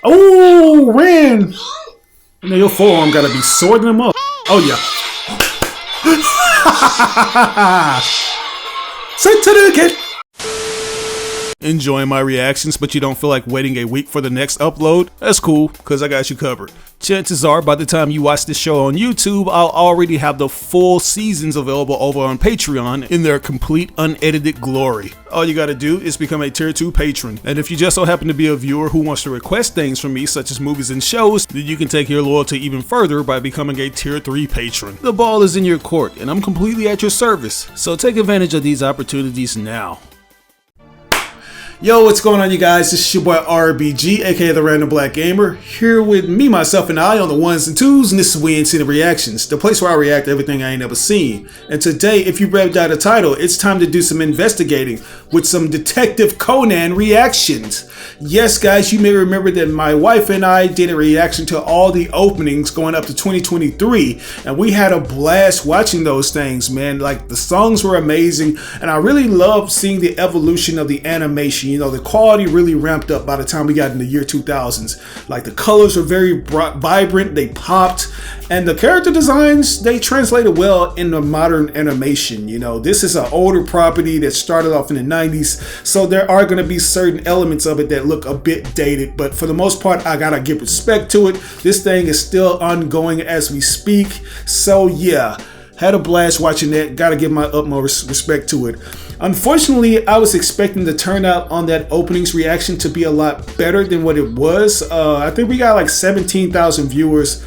Oh, ran. And then your forearm gotta be sorting them up. Oh yeah. Sent to the kid. Enjoying my reactions, but you don't feel like waiting a week for the next upload? That's cool, because I got you covered. Chances are, by the time you watch this show on YouTube, I'll already have the full seasons available over on Patreon in their complete unedited glory. All you gotta do is become a tier 2 patron. And if you just so happen to be a viewer who wants to request things from me, such as movies and shows, then you can take your loyalty even further by becoming a tier 3 patron. The ball is in your court, and I'm completely at your service. So take advantage of these opportunities now. Yo, what's going on, you guys? This is your boy RBG, aka the Random Black Gamer, here with me, myself, and I on the ones and twos, and this is We Ain't Seen the Reactions, the place where I react to everything I ain't never seen. And today, if you read out the title, it's time to do some investigating with some Detective Conan reactions. Yes, guys, you may remember that my wife and I did a reaction to all the openings going up to 2023, and we had a blast watching those things, man. Like, the songs were amazing, and I really loved seeing the evolution of the animation. You know, the quality really ramped up by the time we got in the year 2000s. Like, the colors were very vibrant, they popped, and the character designs, they translated well into modern animation. You know, this is an older property that started off in the 90s, so there are going to be certain elements of it that look a bit dated, but for the most part, I gotta give respect to it. This thing is still ongoing as we speak, so yeah. Had a blast watching that. Gotta give my utmost respect to it. Unfortunately, I was expecting the turnout on that openings reaction to be a lot better than what it was. I think we got like 17,000 viewers,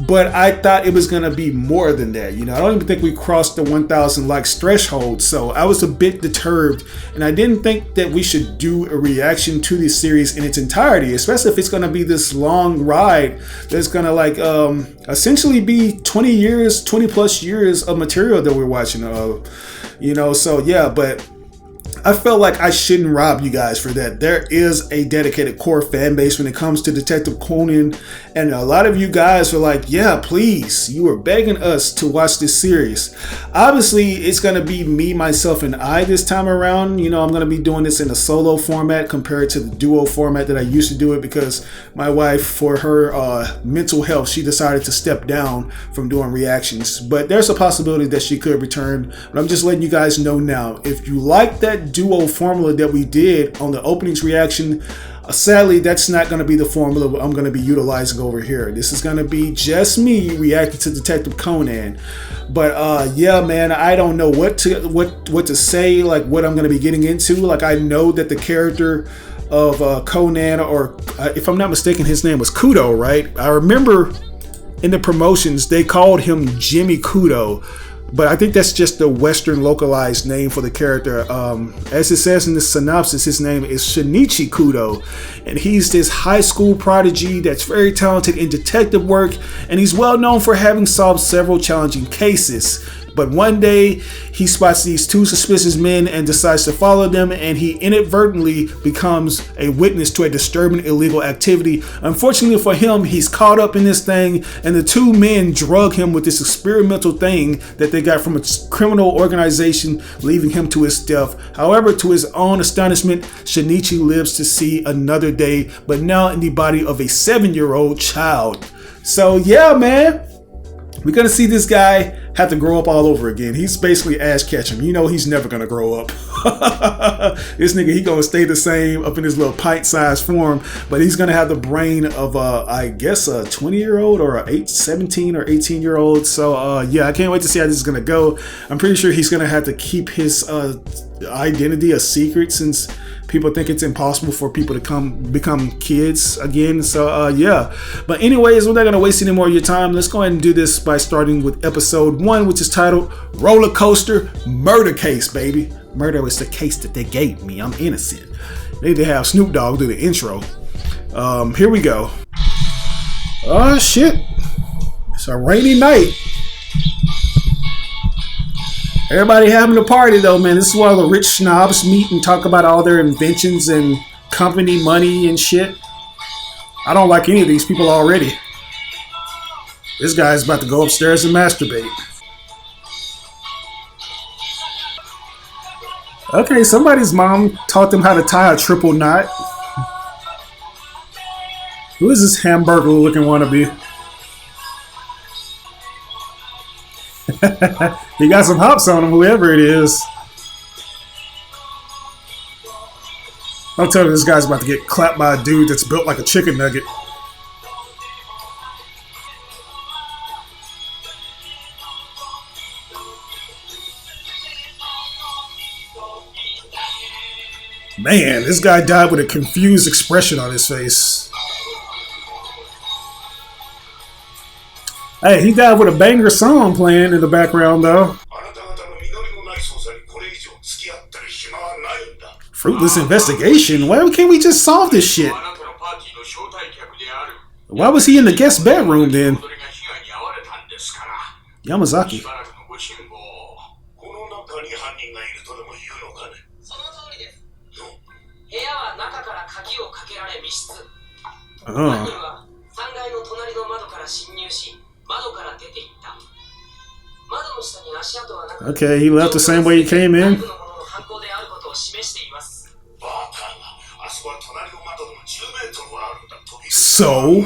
but I thought it was gonna be more than that. You know, I don't even think we crossed the 1,000 likes threshold, so I was a bit deterred, and I didn't think that we should do a reaction to this series in its entirety, especially if it's gonna be this long ride that's gonna like essentially be 20 plus years of material that we're watching. You know, so yeah, but I felt like I shouldn't rob you guys for that. There is a dedicated core fan base when it comes to Detective Conan, and a lot of you guys are like, yeah, please, you are begging us to watch this series. Obviously, it's going to be me, myself, and I this time around. You know, I'm going to be doing this in a solo format compared to the duo format that I used to do it, because my wife, for her mental health, she decided to step down from doing reactions. But there's a possibility that she could return, but I'm just letting you guys know now. If you like that duo formula that we did on the openings reaction, sadly, that's not going to be the formula I'm going to be utilizing over here. This is going to be just me reacting to Detective Conan. But yeah, man, I don't know what to say, like what I'm going to be getting into. Like, I know that the character of Conan, or if I'm not mistaken, his name was Kudo, right? I remember in the promotions they called him Jimmy Kudo, but I think that's just the Western localized name for the character. As it says in the synopsis, his name is Shinichi Kudo, and he's this high school prodigy that's very talented in detective work, and he's well known for having solved several challenging cases. But one day, he spots these two suspicious men and decides to follow them, and he inadvertently becomes a witness to a disturbing illegal activity. Unfortunately for him, he's caught up in this thing, and the two men drug him with this experimental thing that they got from a criminal organization, leaving him to his death. However, to his own astonishment, Shinichi lives to see another day, but now in the body of a 7-year-old child. So yeah, man, we're gonna see this guy have to grow up all over again. He's basically Ash Ketchum. You know he's never gonna grow up. This nigga, he gonna stay the same up in his little pint-sized form, but he's gonna have the brain of I guess a 20-year-old or a 17 or 18-year-old. So yeah, I can't wait to see how this is gonna go. I'm pretty sure he's gonna have to keep his identity a secret, since people think it's impossible for people to become kids again. So yeah, but anyways, we're not gonna waste any more of your time. Let's go ahead and do this by starting with episode 1, which is titled Roller Coaster Murder Case, baby. Murder was the case that they gave me. I'm innocent. They need to have Snoop Dogg do the intro. Here we go. Oh shit, it's a rainy night. Everybody having a party though, man. This is where all the rich snobs meet and talk about all their inventions and company money and shit. I don't like any of these people already. This guy's about to go upstairs and masturbate. Okay, somebody's mom taught them how to tie a triple knot. Who is this hamburger looking wannabe? He got some hops on him, whoever it is. I'm telling you, this guy's about to get clapped by a dude that's built like a chicken nugget. Man, this guy died with a confused expression on his face. Hey, he died with a banger song playing in the background, though. Fruitless investigation? Why can't we just solve this shit? Why was he in the guest bedroom then? Yamazaki. Okay, he left the same way he came in. So?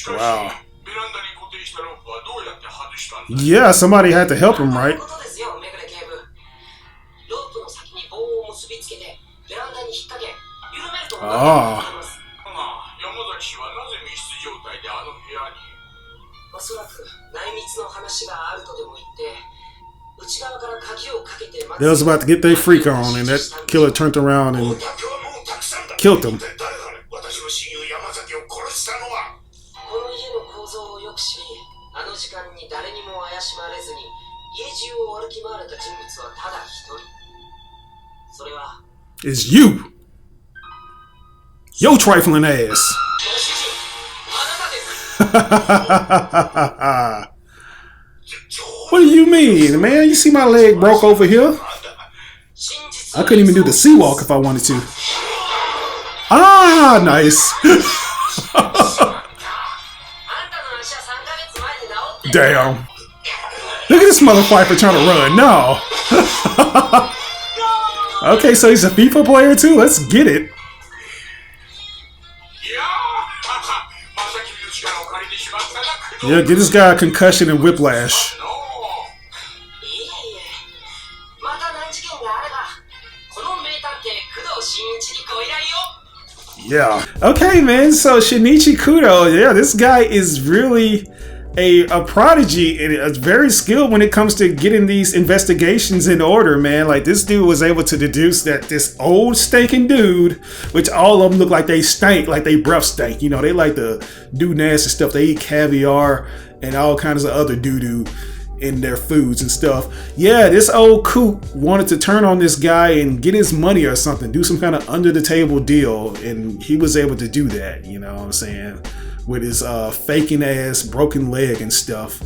Wow. Yeah, somebody had to help him, right? Oh. They was about to get their freak on, and that killer turned around and killed them. It's you! Yo trifling ass! What do you mean, man? You see my leg broke over here? I couldn't even do the sea walk if I wanted to. Ah, nice. Damn. Look at this motherfucker trying to run. No. Okay, so he's a FIFA player too? Let's get it. Yeah, get this guy a concussion and whiplash. Yeah. Okay, man. So Shinichi Kudo, yeah, this guy is really a prodigy and very skilled when it comes to getting these investigations in order, man. Like, this dude was able to deduce that this old stinking dude, which all of them look like they stink, like they breath stank. You know, they like to do nasty stuff. They eat caviar and all kinds of other doo-doo in their foods and stuff. Yeah, this old coot wanted to turn on this guy and get his money or something, do some kind of under the table deal, and he was able to do that, you know what I'm saying, with his faking ass broken leg and stuff.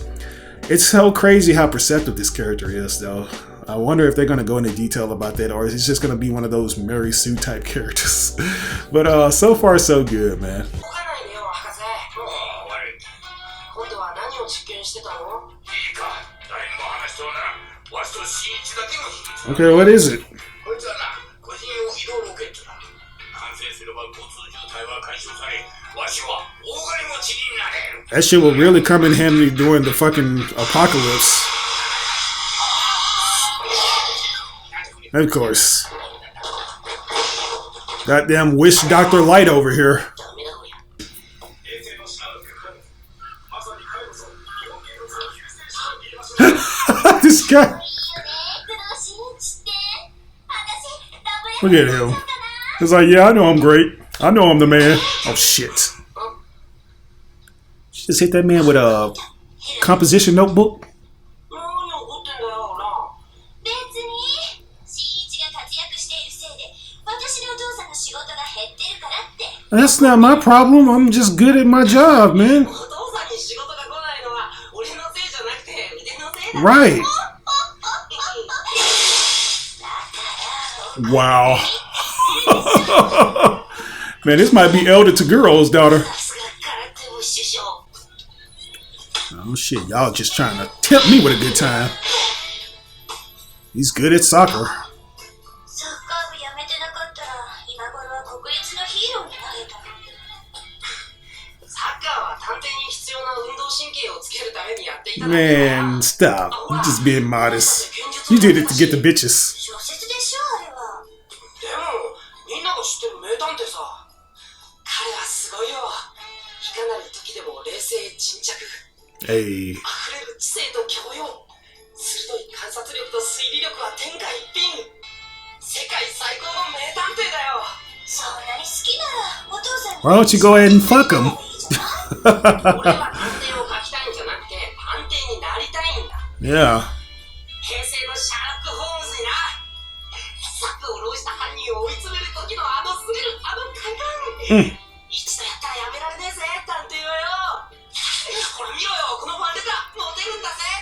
It's so crazy how perceptive this character is, though. I wonder if they're going to go into detail about that, or is it just going to be one of those Mary Sue type characters. But so far so good, man. Okay, what is it? That shit will really come in handy during the fucking apocalypse. Of course. Goddamn wish Dr. Light over here. This guy. Look at him. He's like, yeah, I know I'm great. I know I'm the man. Oh, shit. Just hit that man with a composition notebook. That's not my problem. I'm just good at my job, man. Right. Wow. Man, this might be Elder Taguro's daughter. Oh shit, y'all just trying to tempt me with a good time. He's good at soccer. Man, stop. You just being modest. You did it to get the bitches. Hey. Why don't you go ahead and fuck him? Yeah.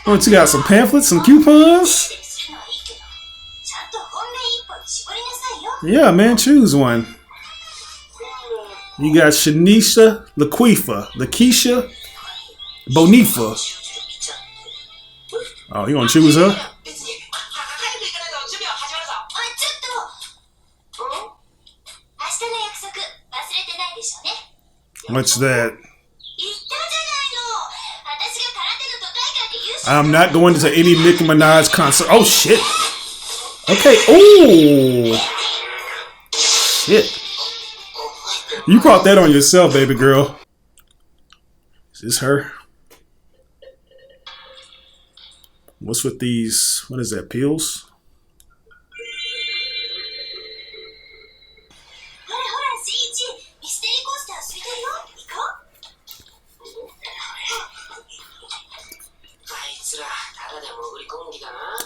What, you got some pamphlets, some coupons? Yeah, man, choose one. You got Shanisha, Lakeisha, Bonifa. Oh, you gonna choose her? What's that? I'm not going to any Nicki Minaj concert. Oh shit. Okay. Ooh. Shit. You brought that on yourself, baby girl. Is this her? What's with these? What is that? Pills?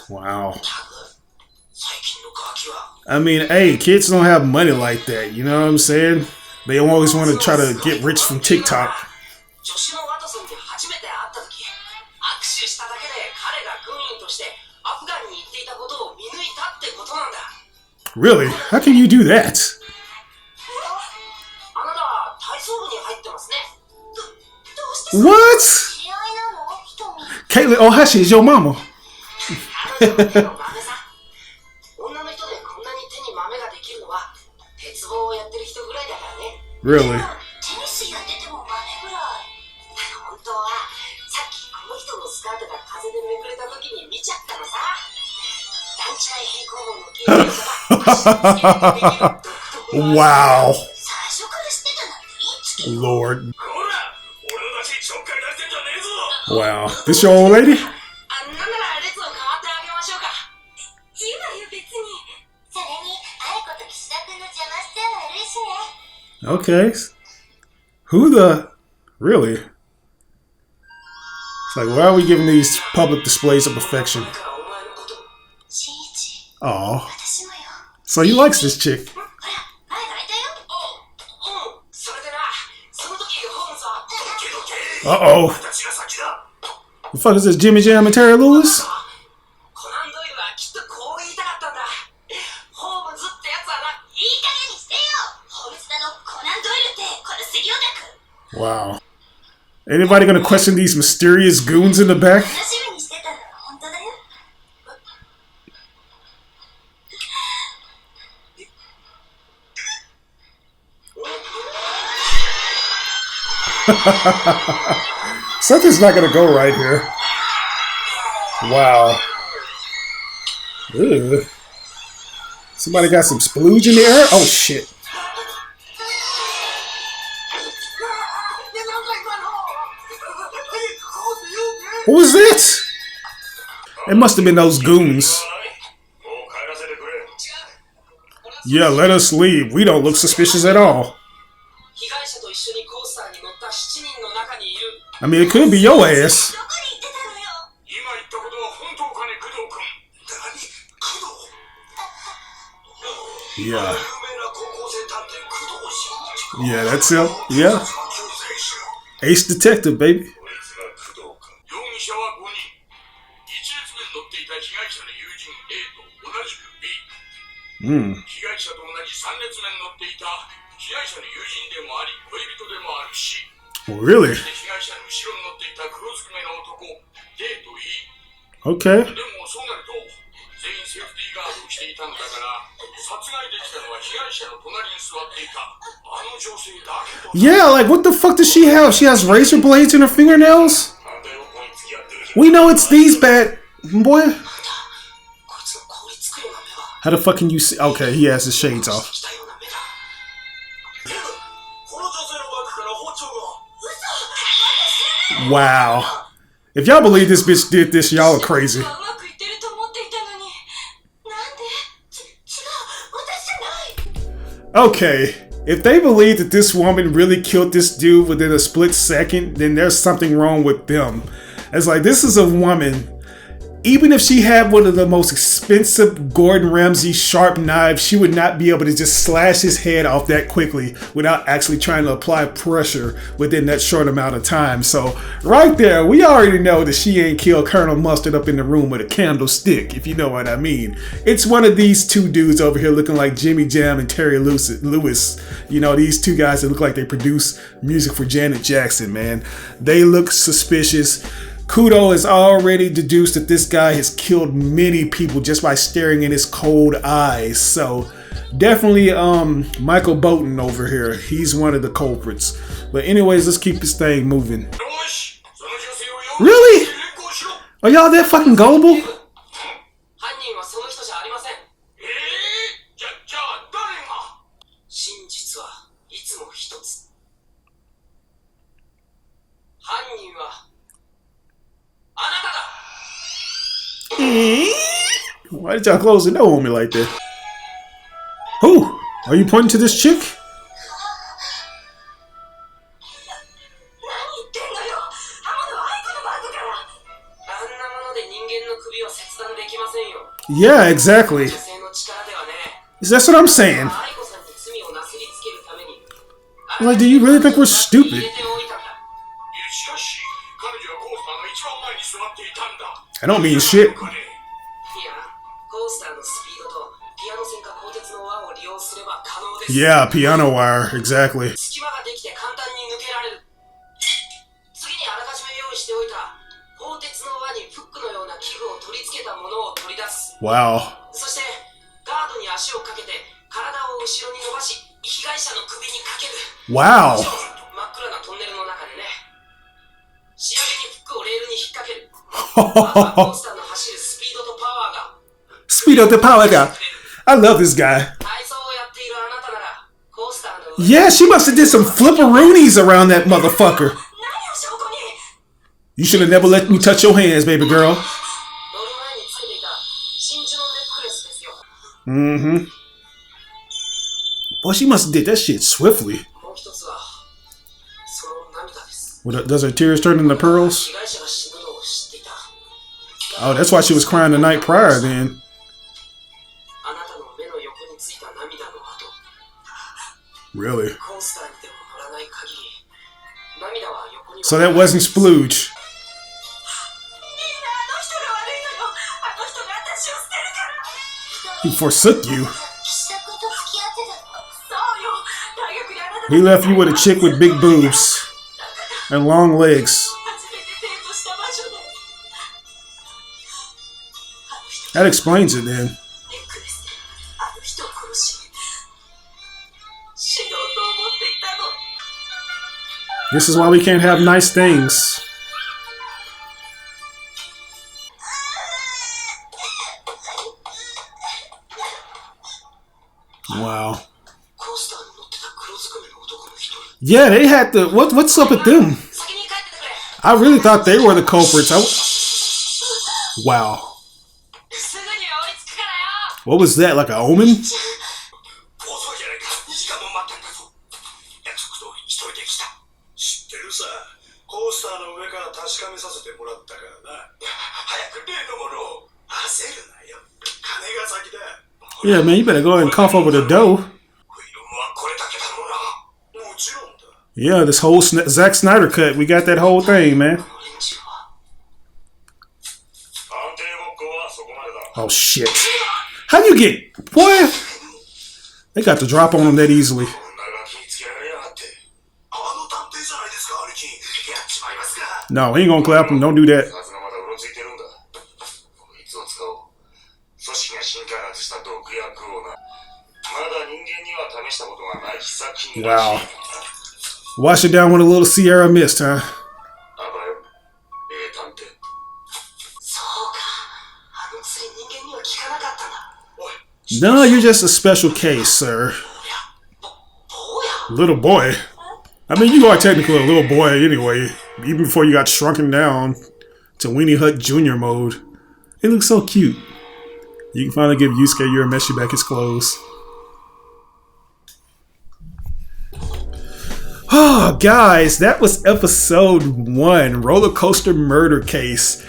Wow. I mean, hey, kids don't have money like that. You know what I'm saying? They always want to try to get rich from TikTok. Really? How can you do that? What? Caitlin Ohashi is your mama. Really? Wow. Lord. Wow. This your old lady? Okay. Who the... Really? It's like, why are we giving these public displays of affection? Aw. So he likes this chick. Uh-oh. The fuck is this, Jimmy Jam and Terry Lewis? Wow. Anybody gonna question these mysterious goons in the back? Something's not gonna go right here. Wow. Ew. Somebody got some splooge in the air? Oh shit. What was that? It must have been those goons. Yeah, let us leave. We don't look suspicious at all. I mean, it could be your ass. Yeah. Yeah, that's him. Yeah. Ace Detective, baby. Really? Okay. Yeah, like what the fuck does she have? She has razor blades in her fingernails? We know it's these bad boy. How the fuck can you see? Okay, he has his shades off. Wow. If y'all believe this bitch did this, y'all are crazy. Okay, if they believe that this woman really killed this dude within a split second, then there's something wrong with them. It's like, this is a woman. Even if she had one of the most expensive Gordon Ramsay sharp knives, she would not be able to just slash his head off that quickly without actually trying to apply pressure within that short amount of time. So right there, we already know that she ain't killed Colonel Mustard up in the room with a candlestick, if you know what I mean. It's one of these two dudes over here looking like Jimmy Jam and Terry Lewis. You know, these two guys that look like they produce music for Janet Jackson, man. They look suspicious. Kudo has already deduced that this guy has killed many people just by staring in his cold eyes. So definitely Michael Bolton over here. He's one of the culprits. But anyways, let's keep this thing moving. Really? Are y'all that fucking gullible? Why did y'all close the door on me like that? Who? Are you pointing to this chick? Yeah, exactly. That's what I'm saying. Like, do you really think we're stupid? I don't mean shit. Yeah, piano wire, exactly. Wow. Wow. Speed up the power guy. I love this guy. Yeah, she must have did some flipperoonies around that motherfucker. You should have never let me touch your hands, baby girl. Mm-hmm. Boy, she must have did that shit swiftly. Does her tears turn into pearls? Oh, that's why she was crying the night prior then. Really? So that wasn't splooge. He forsook you. He left you with a chick with big boobs and long legs. That explains it then. This is why we can't have nice things. Wow. Yeah, they had to. What's up with them? I really thought they were the culprits. Wow. What was that? Like an omen? Yeah, man, you better go ahead and cough over the dough. Yeah, this whole Zack Snyder cut. We got that whole thing, man. Oh, shit. How you get... Boy, they got the drop on him that easily. No, he ain't gonna clap him. Don't do that. Wow. Wash it down with a little Sierra Mist, huh? No, you're just a special case, sir. Little boy. I mean, you are technically a little boy anyway, even before you got shrunken down to Weenie Hut Jr. mode. It looks so cute. You can finally give Yusuke Urameshi back his clothes. Oh, guys, that was episode 1, Roller Coaster Murder Case.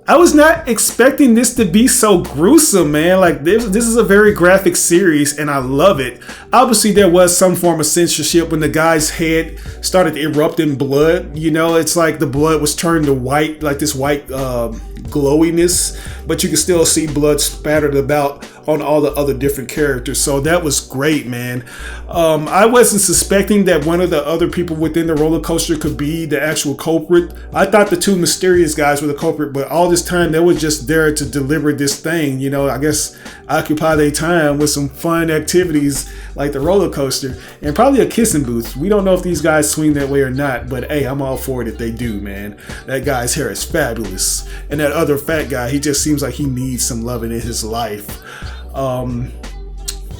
I was not expecting this to be so gruesome, man. Like, this is a very graphic series, and I love it. Obviously, there was some form of censorship when the guy's head started erupting blood. You know, it's like the blood was turned to white, like this white glowiness, but you can still see blood spattered about on all the other different characters. So that was great, man. I wasn't suspecting that one of the other people within the roller coaster could be the actual culprit. I thought the two mysterious guys were the culprit, but all this time they were just there to deliver this thing, you know, I guess occupy their time with some fun activities like the roller coaster and probably a kissing booth. We don't know if these guys swing that way or not, but hey, I'm all for it if they do, man. That guy's hair is fabulous. And that other fat guy, he just seems like he needs some loving in his life.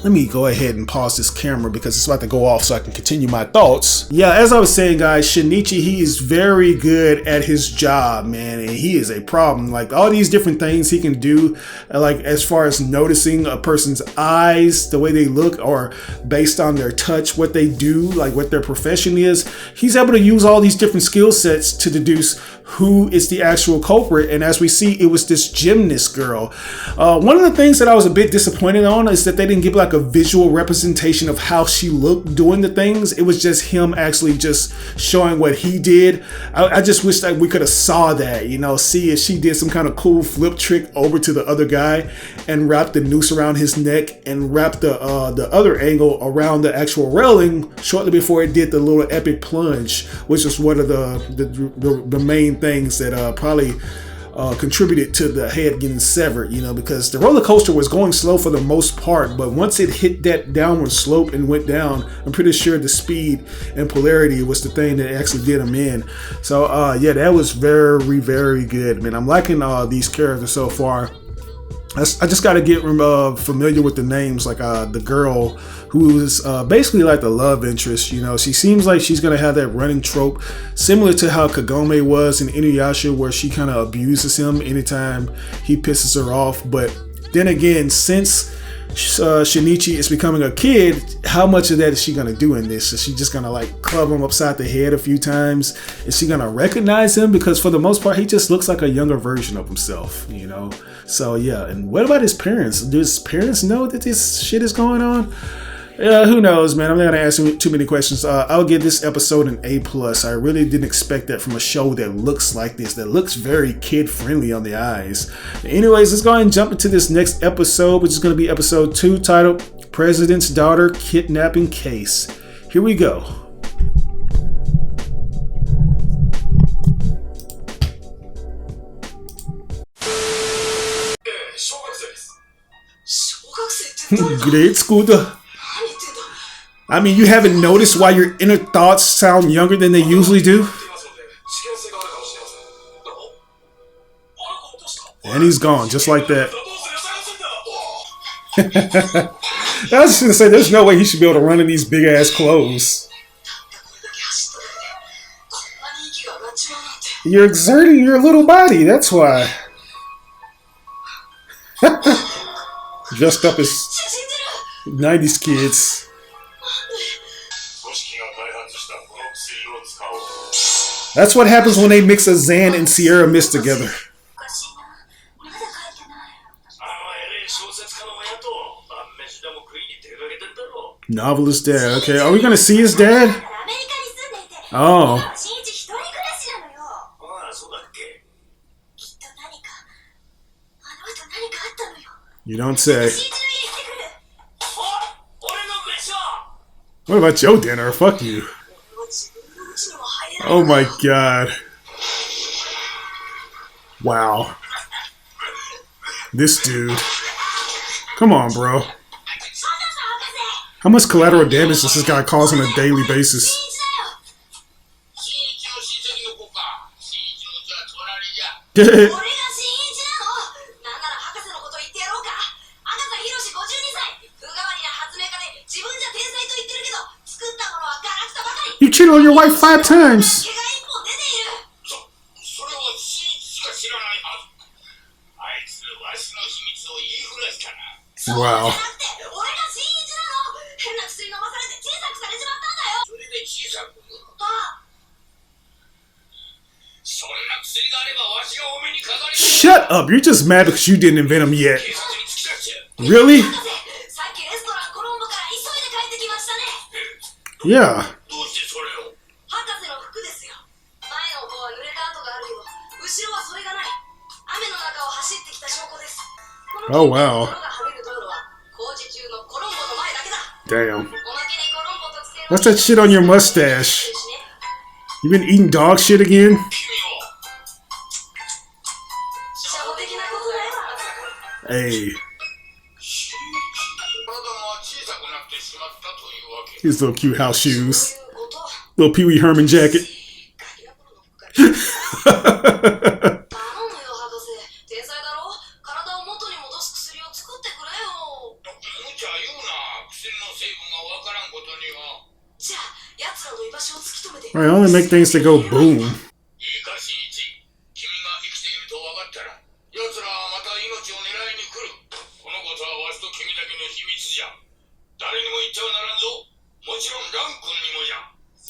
Let me go ahead and pause this camera because it's about to go off so I can continue my thoughts. Yeah, as I was saying, guys, Shinichi, he is very good at his job, man, and he is a problem. Like, all these different things he can do, like as far as noticing a person's eyes, the way they look, or based on their touch, what they do, like what their profession is. He's able to use all these different skill sets to deduce who is the actual culprit. And as we see, it was this gymnast girl. One of the things that I was a bit disappointed on is that they didn't give like a visual representation of how she looked doing the things. It was just him actually just showing what he did. I just wish that we could have saw that, you know, see if she did some kind of cool flip trick over to the other guy and wrapped the noose around his neck and wrapped the other angle around the actual railing shortly before it did the little epic plunge, which was one of the main things that probably contributed to the head getting severed, you know, because the roller coaster was going slow for the most part, but once it hit that downward slope and went down, I'm pretty sure the speed and polarity was the thing that actually did him in. So yeah, that was very, very good, man. I'm liking these characters so far. I just got to get familiar with the names, like the girl who is basically like the love interest. You know, she seems like she's going to have that running trope similar to how Kagome was in Inuyasha, where she kind of abuses him anytime he pisses her off. But then again, since Shinichi is becoming a kid, how much of that is she going to do in this? Is she just going to like club him upside the head a few times? Is she going to recognize him? Because for the most part, he just looks like a younger version of himself, you know? So yeah, and what about his parents? Do his parents know that this shit is going on? Who knows, man? I'm not gonna ask him too many questions. I'll give this episode an A+. I really didn't expect that from a show that looks like this, that looks very kid-friendly on the eyes. Anyways, let's go ahead and jump into this next episode, which is gonna be episode 2, titled President's Daughter Kidnapping Case. Here we go. Grade school. I mean, you haven't noticed why your inner thoughts sound younger than they usually do? And he's gone, just like that. I was just gonna say, there's no way he should be able to run in these big ass clothes. You're exerting your little body, that's why. Dressed up as 90s kids. That's what happens when they mix a Zan and Sierra Mist together. Novelist dad. Okay, are we gonna see his dad? Oh. You don't say. What about your dinner? Fuck you. Oh my god. Wow. This dude. Come on, bro. How much collateral damage does this guy cause on a daily basis? You cheated on your wife 5 times. Wow. Shut up. You're just mad because you didn't invent them yet. Really? Yeah. Oh wow. Damn. What's that shit on your mustache? You been eating dog shit again? Hey. His little cute house shoes. Little Pee Wee Herman jacket. Right, I only make things that go boom.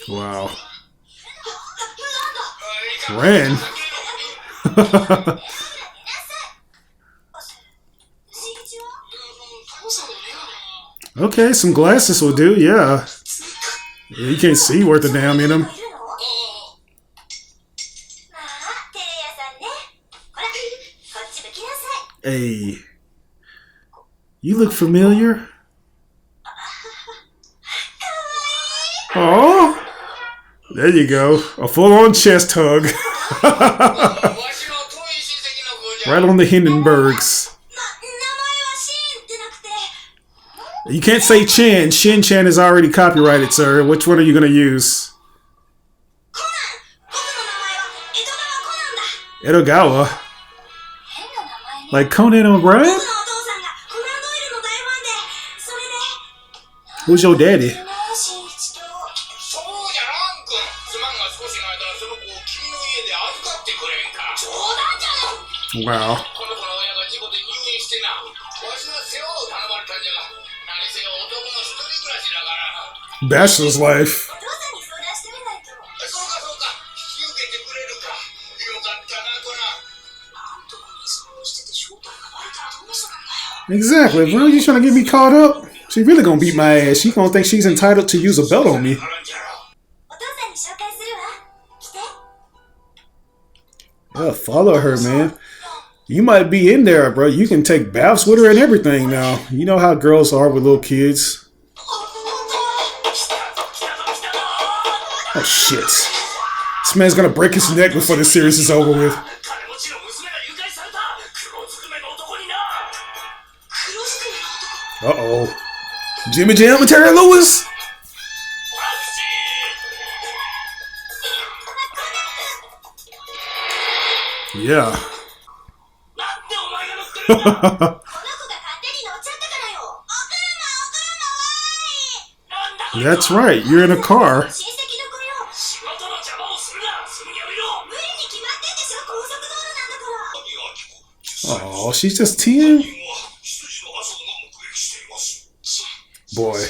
Wow. Ran. Okay, some glasses will do, yeah. You can't see worth a damn in them. Hey. You look familiar. Oh, there you go. A full-on chest hug. Right on the Hindenburgs. You can't say Chan. Shin-chan is already copyrighted, sir. Which one are you going to use? Edogawa. Like Conan O'Brien? Who's your daddy? Wow. Bachelor's life. Exactly. If really trying to get me caught up, she really gonna beat my ass. She gonna think she's entitled to use a belt on me. Yeah, follow her, man. You might be in there, bro. You can take baths with her and everything now. You know how girls are with little kids. Oh, shit. This man's gonna break his neck before the series is over with. Uh-oh. Jimmy Jam and Terry Lewis? Yeah. That's right. You're in a car. Oh, she's just 10? Boy.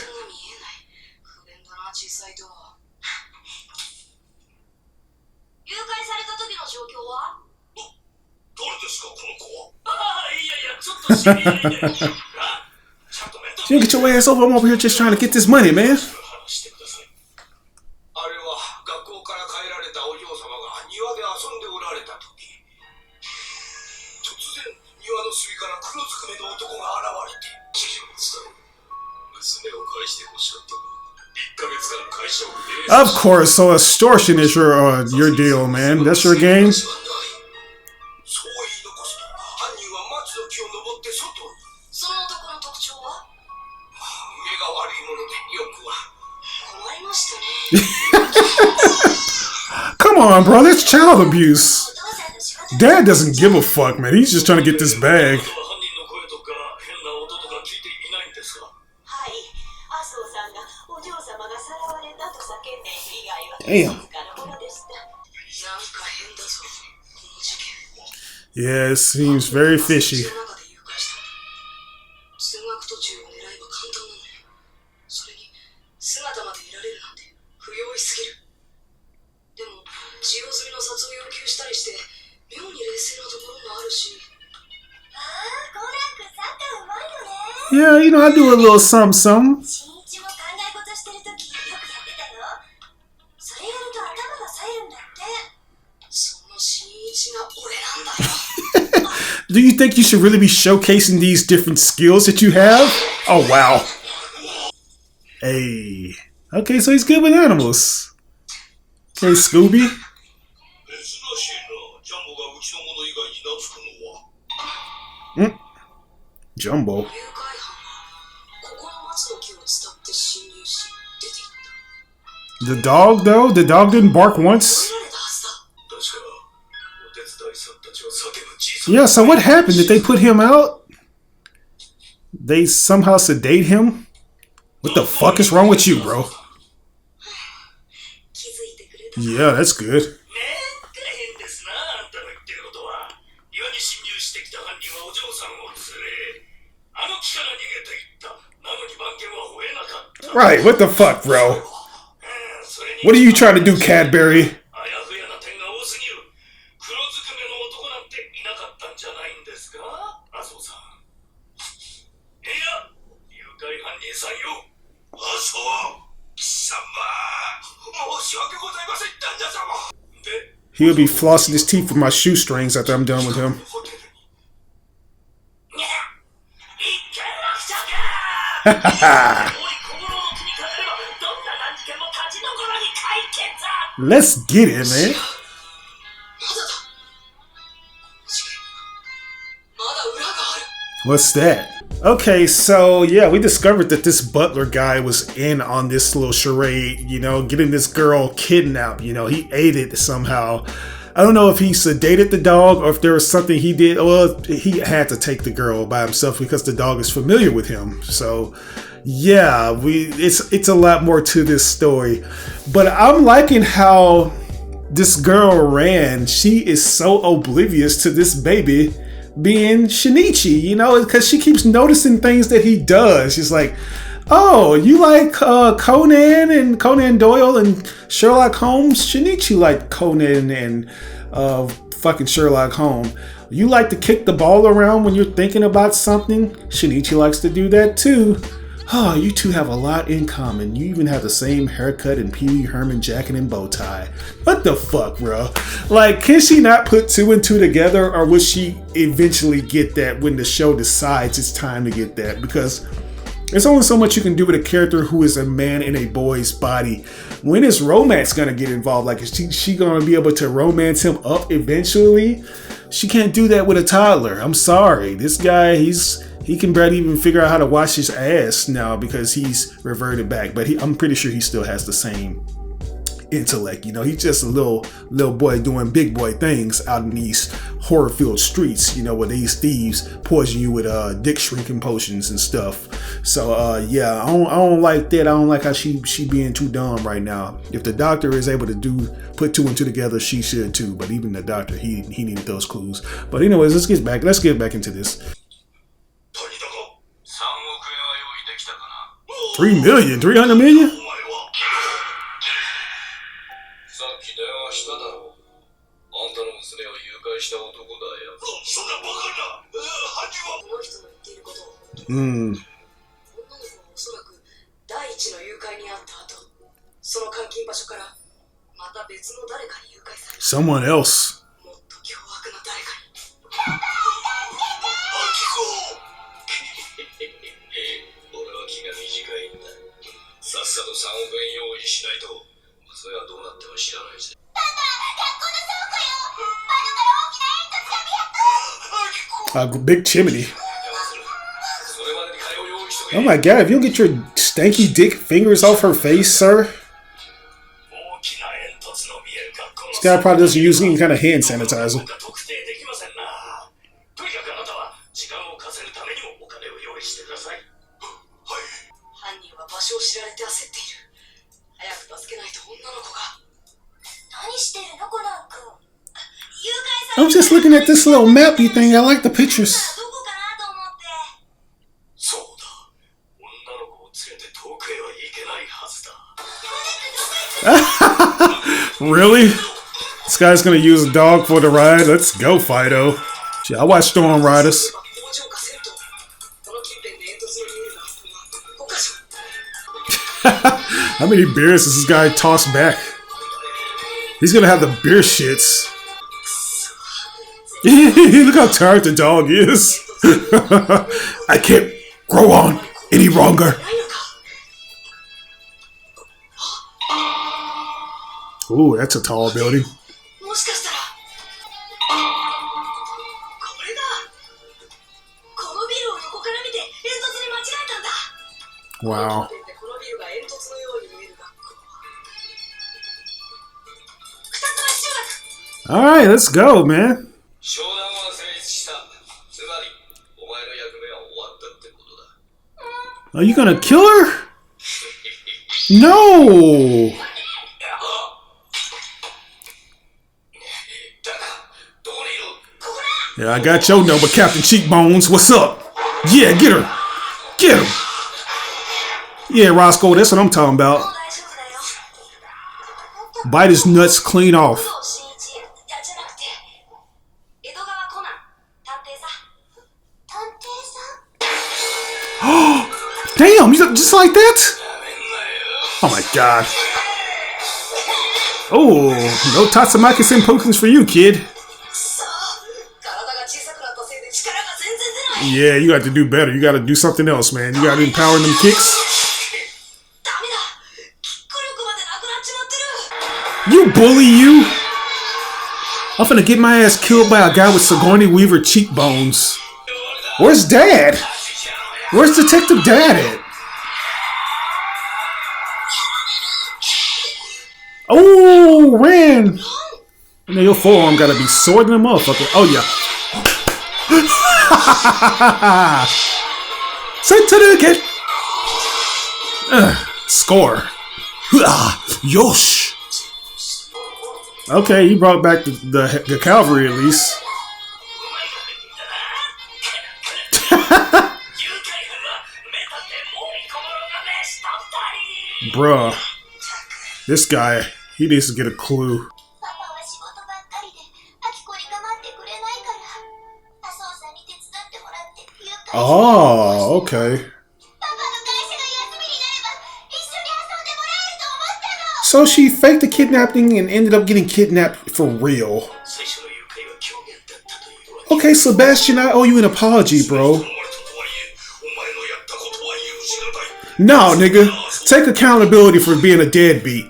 You get your ass over. I'm over here just trying to get this money, man. Of course, so extortion is your deal, man. That's your game. Come on, bro. That's child abuse. Dad doesn't give a fuck, man. He's just trying to get this bag. Damn. Yeah, it seems very fishy. Yeah, you know, I do a little something. Do you think you should really be showcasing these different skills that you have? Oh, wow. Hey. Okay, so he's good with animals. Okay, Scooby. Jumbo. The dog, though? The dog didn't bark once? Yeah, so what happened? Did they put him out? They somehow sedate him? What the fuck is wrong with you, bro? Yeah, that's good. Right, what the fuck, bro? What are you trying to do, Cadbury? He'll be flossing his teeth with my shoestrings after I'm done with him. Let's get it, man. What's that? Okay, so yeah, we discovered that this butler guy was in on this little charade, you know, getting this girl kidnapped. You know, he aided somehow. I don't know if he sedated the dog or if there was something he did. Well, he had to take the girl by himself because the dog is familiar with him. So yeah, it's a lot more to this story. But I'm liking how this girl ran. She is so oblivious to this baby being Shinichi, you know, because she keeps noticing things that he does. She's like, oh, you like Conan and Conan Doyle and Sherlock Holmes? Shinichi like Conan and fucking Sherlock Holmes. You like to kick the ball around when you're thinking about something? Shinichi likes to do that too. Oh, you two have a lot in common. You even have the same haircut and Pee Wee Herman jacket and bow tie. What the fuck, bro? Like, can she not put two and two together, or will she eventually get that when the show decides it's time to get that? Because there's only so much you can do with a character who is a man in a boy's body. When is romance gonna get involved? Like, is she gonna be able to romance him up eventually? She can't do that with a toddler. I'm sorry. This guy, he can barely even figure out how to wash his ass now because he's reverted back. But I'm pretty sure he still has the same intellect. You know, he's just a little boy doing big boy things out in these horror-filled streets, you know, where these thieves poison you with dick shrinking potions and stuff. So yeah, I don't like that. I don't like how she being too dumb right now. If the doctor is able to put two and two together, she should too. But even the doctor, he needed those clues. But anyways, let's get back into this. 3 million? 300 million? Someone else. Big chimney. Oh my god, if you don't get your stanky dick fingers off her face, sir. This guy probably doesn't use any kind of hand sanitizer. I'm just looking at this little mappy thing. I like the pictures. Really? This guy's gonna use a dog for the ride? Let's go, Fido. Gee, I watch Storm Riders. How many beers does this guy toss back? He's gonna have the beer shits. Look how tired the dog is. I can't grow on any longer. Ooh, that's a tall building. Wow. Alright, let's go, man. Are you gonna kill her? No! Yeah, I got your number, Captain Cheekbones. What's up? Yeah, get her. Get him. Yeah, Roscoe, that's what I'm talking about. Bite his nuts clean off. Damn, just like that? Oh my god. Oh, no Tatsumaki Senpokens for you, kid. Yeah, you got to do better. You got to do something else, man. You got to empower them kicks. You bully, you. I'm finna get my ass killed by a guy with Sigourney Weaver cheekbones. Where's Dad? Where's Detective Dad at? Oh, ran. And your forearm gotta be sore than a motherfucker. Oh, yeah. Sent to the kid. Score. Yosh. Okay, he brought back the cavalry at least. Bruh. This guy, he needs to get a clue. Oh, okay. So she faked the kidnapping and ended up getting kidnapped for real. Okay, Sebastian, I owe you an apology, bro. No, nigga. Take accountability for being a deadbeat.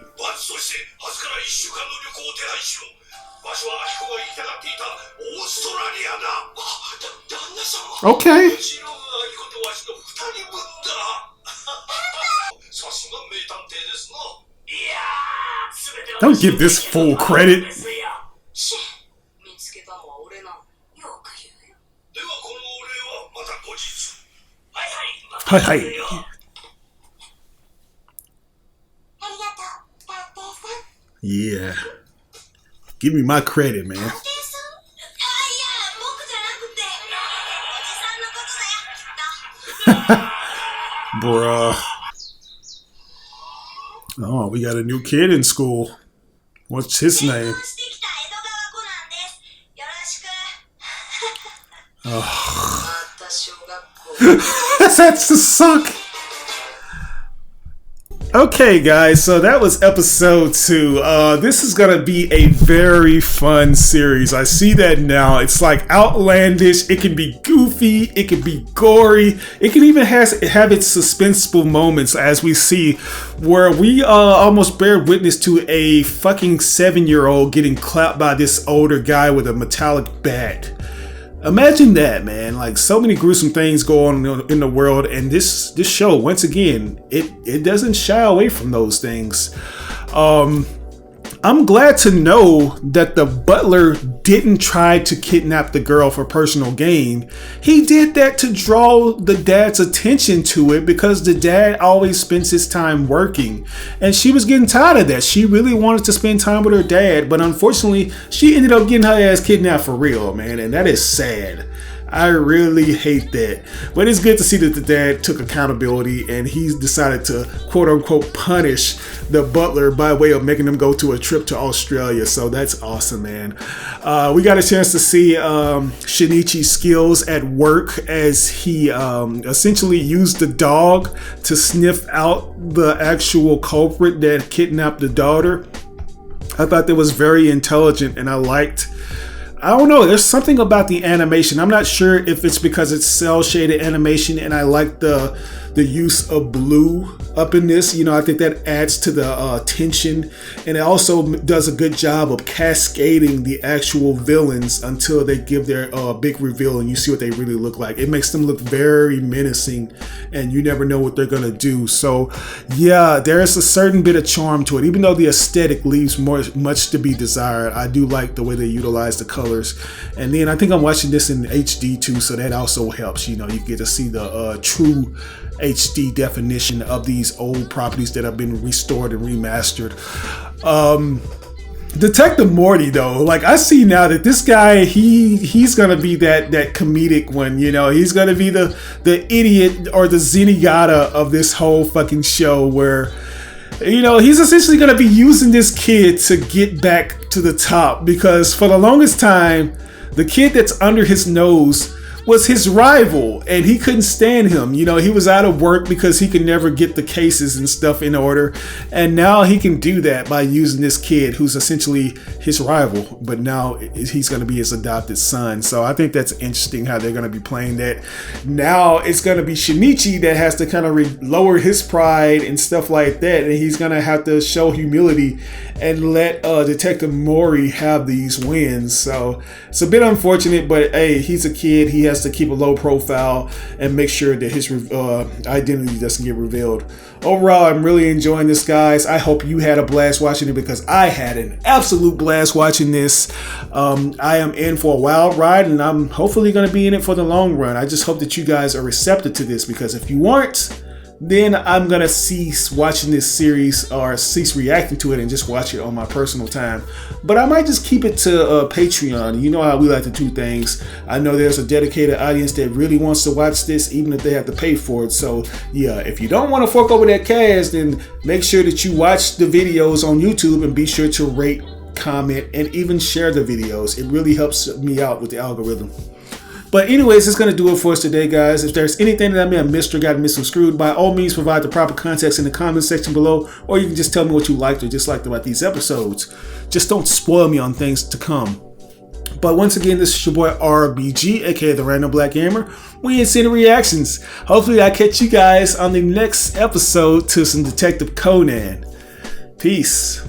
Okay. Don't give this fool credit. Hi, hi. Yeah. Give me my credit, man. Bruh. Oh, we got a new kid in school. What's his name? Oh. That's to suck. Okay, guys, so that was episode 2. This is gonna be a very fun series. I see that now. It's like outlandish. It can be goofy. It can be gory. It can even have its suspenseful moments, as we see, where we almost bear witness to a fucking 7-year-old getting clapped by this older guy with a metallic bat. Imagine that, man. Like, so many gruesome things go on in the world, and this show, once again, it doesn't shy away from those things. I'm glad to know that the butler didn't try to kidnap the girl for personal gain. He did that to draw the dad's attention to it, because the dad always spends his time working, and she was getting tired of that. She really wanted to spend time with her dad, but unfortunately she ended up getting her ass kidnapped for real, man, and that is sad. I really hate that. But it's good to see that the dad took accountability and he's decided to quote unquote punish the butler by way of making them go to a trip to Australia. So that's awesome, man. We got a chance to see Shinichi's skills at work as he essentially used the dog to sniff out the actual culprit that kidnapped the daughter. I thought that was very intelligent, and I don't know, there's something about the animation. I'm not sure if it's because it's cel shaded animation, and I like the use of blue up in this. You know, I think that adds to the tension, and it also does a good job of cascading the actual villains until they give their big reveal and you see what they really look like. It makes them look very menacing, and you never know what they're gonna do. So yeah, there's a certain bit of charm to it, even though the aesthetic leaves much to be desired. I do like the way they utilize the colors, and then I think I'm watching this in HD too, so that also helps. You know, you get to see the true HD definition of these old properties that have been restored and remastered. Detective Morty, though, like, I see now that this guy, he's gonna be that comedic one. You know, he's gonna be the idiot or the Zenigata of this whole fucking show, where, you know, he's essentially gonna be using this kid to get back to the top, because for the longest time the kid that's under his nose was his rival, and he couldn't stand him. You know, he was out of work because he could never get the cases and stuff in order, and now he can do that by using this kid who's essentially his rival, but now he's going to be his adopted son. So I think that's interesting how they're going to be playing that. Now it's going to be Shinichi that has to kind of lower his pride and stuff like that, and he's going to have to show humility and let Detective Mori have these wins. So it's a bit unfortunate, but hey, he's a kid. He has to keep a low profile and make sure that his identity doesn't get revealed. Overall, I'm really enjoying this, guys. I hope you had a blast watching it, because I had an absolute blast watching this. I am in for a wild ride, and I'm hopefully going to be in it for the long run. I just hope that you guys are receptive to this, because if you aren't, then I'm gonna cease watching this series, or cease reacting to it, and just watch it on my personal time. But I might just keep it to Patreon. You know how we like to do things. I know there's a dedicated audience that really wants to watch this, even if they have to pay for it. So yeah, if you don't want to fork over that cash, then make sure that you watch the videos on YouTube, and be sure to rate, comment, and even share the videos. It really helps me out with the algorithm. But anyways, it's going to do it for us today, guys. If there's anything that I may have missed or got misconstrued, by all means, provide the proper context in the comment section below, or you can just tell me what you liked or disliked about these episodes. Just don't spoil me on things to come. But once again, this is your boy RBG, aka the Random Black Gamer. We ain't seen the reactions. Hopefully I catch you guys on the next episode to some Detective Conan. Peace.